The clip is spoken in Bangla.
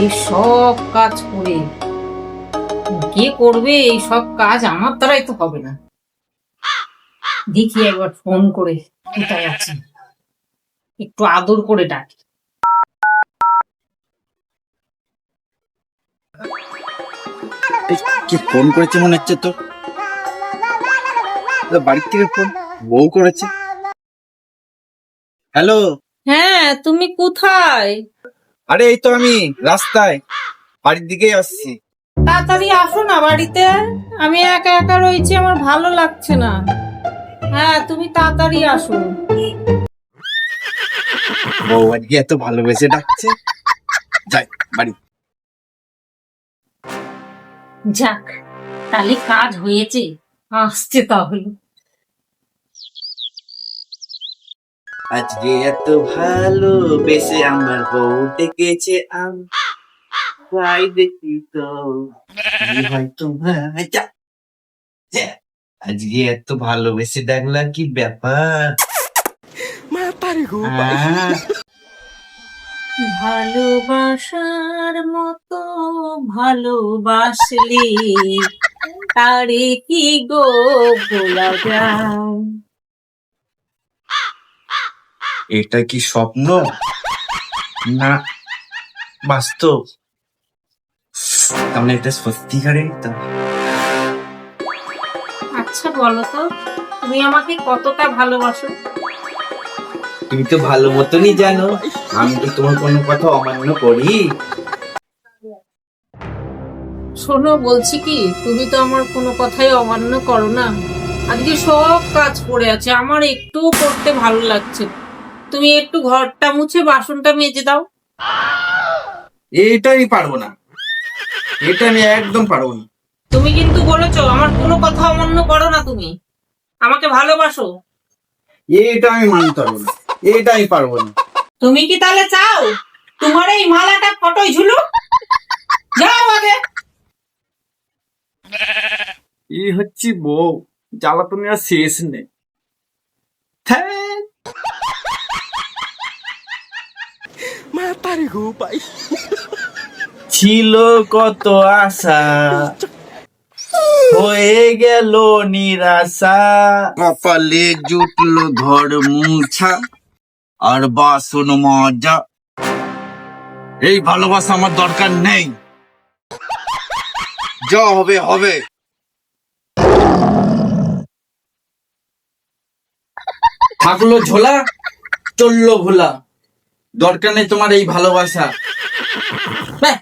এই সব কাজ করে কে করবে? এই সব কাজ আমার দ্বারাই তো হবে না। দেখি একবার ফোন করে কোথায় আছে, একটু আদর করে ডাকি। এই, কে ফোন করেছে মনে হচ্ছে তো? বাড়ির থেকে ফোন, বউ করেছে। হ্যালো। হ্যাঁ, তুমি কোথায়? আরে এই তো আমি রাস্তায়, বাড়ির দিকেই আসছি। তাড়াতাড়ি আসো না বাড়িতে, আমি একা একা রয়েছি, আমার ভালো লাগছে না। হ্যাঁ, তুমি তাড়াতাড়ি আসো। বউ আজকে এত ভালোবেসে ডাকছে, যাই বাড়ি। যাক, তাহলে কাজ হয়েছে, আসছে তাহলে। আজকে এত ভালোবেসে আমার বউ ডেকেছে, তাই দেখি তো কি হয় তোমার। আজকে এত ভালোবেসে ডাকলা, কি ব্যাপার? আহ, ভালোবাসার মতো ভালোবাসলে তারে কি গো ভোলা যায়? এটা কি স্বপ্ন না বাস্তব? তাহলে এটা সত্যিকারের তো। আচ্ছা বলো তো, তুমি আমাকে কতটা ভালোবাসো? তুমি তো ভালো মতনই জানো, আমি কি তোমার কোনো কথা অমান্য করি? শোনো, বলছি কি, তুমি তো আমার কোনো কথাই অমান্য করো না। আজকে সব কাজ পড়ে আছে, আমার একটুও করতে ভালো লাগছে না। তুমি একটু ঘরটা মুছে বাসনটা মেজে দাও। এটা আমি পারবো না, এটা আমি একদম পারবো না। তুমি কিন্তু বলেছো আমার কোনো কথা অমান্য করো না, তুমি আমাকে ভালোবাসো। এটা আমি মানতে পারবো না, এটা আমি পারবো না। তুমি কি তাহলে চাও তোমার এই মালাটা ফটোয় ঝুলু? যাও আগে। এই হচ্ছে বউ, জ্বালাতনে আর শেষ নেই। ধ্যাৎ। ছিল কত আশা, হয়ে গেল নিরাশা। কপালে জুটলো ঘর মুছা, আর বাসন মজা। এই ভালোবাসা আমার দরকার নেই, যা হবে হবে। থাকলো ঝোলা, চললো ভোলা, দরকার নেই তোমার এই ভালোবাসা। ব্যাহ।